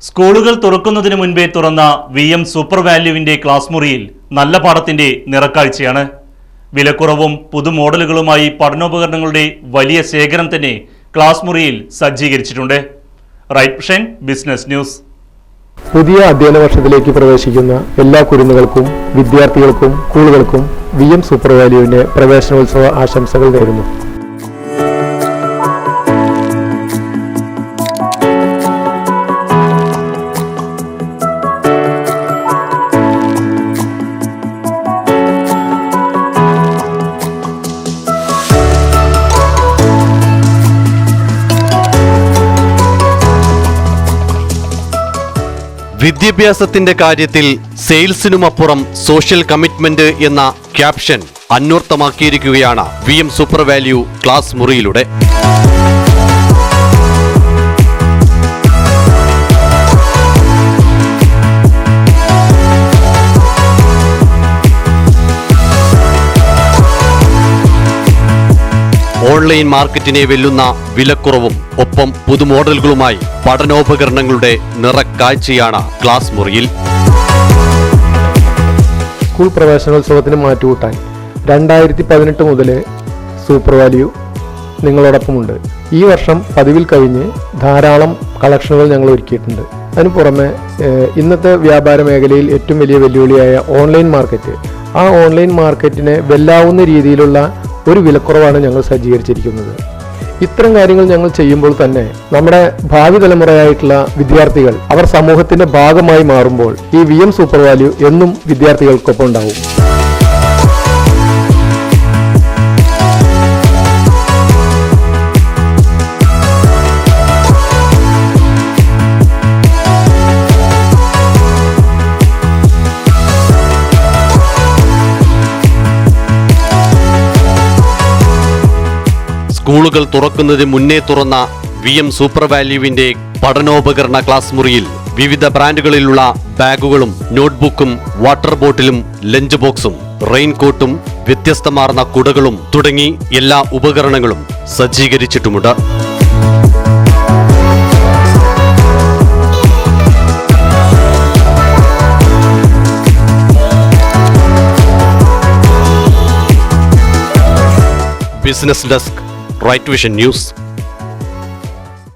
സ്കൂളുകൾ തുറക്കുന്നതിന് മുൻപേ തുറന്ന VM സൂപ്പർ വാല്യുവിന്റെ ക്ലാസ് മുറിയിൽ നല്ല പാഠത്തിന്റെ നിറക്കാഴ്ചയാണ്. വിലക്കുറവും പുതുമോഡലുകളുമായി പഠനോപകരണങ്ങളുടെ വലിയ ശേഖരം തന്നെ ക്ലാസ് മുറിയിൽ സജ്ജീകരിച്ചിട്ടുണ്ട്. Right business news. പുതിയ അധ്യയന വർഷത്തിലേക്ക് പ്രവേശിക്കുന്ന എല്ലാ കുരുന്നുകൾക്കും വിദ്യാർത്ഥികൾക്കും സ്കൂളുകൾക്കും VM സൂപ്പർ വാല്യുവിന്റെ പ്രവേശനോത്സവ ആശംസകൾ നേരുന്നു. വിദ്യാഭ്യാസത്തിന്റെ കാര്യത്തിൽ സെയിൽസിനുമപ്പുറം സോഷ്യൽ കമ്മിറ്റ്മെന്റ് എന്ന ക്യാപ്ഷൻ അന്വർത്ഥമാക്കിയിരിക്കുകയാണ് VM സൂപ്പർ വാല്യു ക്ലാസ് മുറിയിലൂടെ. ഓൺലൈൻ മാർക്കറ്റിനെ വെല്ലുന്ന വിലക്കുറവും ഒപ്പം പുതുമോഡലുകളുമായി പഠനോപകരണങ്ങളുടെ നിറക്കാഴ്ചയാണ് ക്ലാസ് മുറിയിൽ. സ്കൂൾ പ്രവേശനോത്സവത്തിന് മാറ്റുകൂട്ടാൻ 2018 മുതൽ സൂപ്പർ വാല്യു നിങ്ങളോടൊപ്പമുണ്ട്. ഈ വർഷം പതിവിൽ കഴിഞ്ഞ് ധാരാളം കളക്ഷനുകൾ ഞങ്ങൾ ഒരുക്കിയിട്ടുണ്ട്. അതിനു പുറമെ ഇന്നത്തെ വ്യാപാര മേഖലയിൽ ഏറ്റവും വലിയ വെല്ലുവിളിയായ ഓൺലൈൻ മാർക്കറ്റ്, ആ ഓൺലൈൻ മാർക്കറ്റിനെ വെല്ലാവുന്ന രീതിയിലുള്ള ഒരു വിലക്കുറവാണ് ഞങ്ങൾ സജ്ജീകരിച്ചിരിക്കുന്നത്. ഇത്തരം കാര്യങ്ങൾ ഞങ്ങൾ ചെയ്യുമ്പോൾ തന്നെ നമ്മുടെ ഭാവി തലമുറയായിട്ടുള്ള വിദ്യാർത്ഥികൾ അവർ സമൂഹത്തിന്റെ ഭാഗമായി മാറുമ്പോൾ ഈ VM സൂപ്പർ വാല്യു എന്നും വിദ്യാർത്ഥികൾക്കൊപ്പം ഉണ്ടാവും. സ്കൂളുകൾ തുറക്കുന്നതിന് മുന്നേ തുറന്ന VM സൂപ്പർ വാല്യുവിന്റെ പഠനോപകരണ ക്ലാസ് മുറിയിൽ വിവിധ ബ്രാൻഡുകളിലുള്ള ബാഗുകളും നോട്ട്ബുക്കും വാട്ടർ ബോട്ടിലും ലഞ്ച് ബോക്സും റെയിൻകോട്ടും വ്യത്യസ്തമാർന്ന കുടകളും തുടങ്ങി എല്ലാ ഉപകരണങ്ങളും സജ്ജീകരിച്ചിട്ടുമുണ്ട്. Business desk, Right Vision news.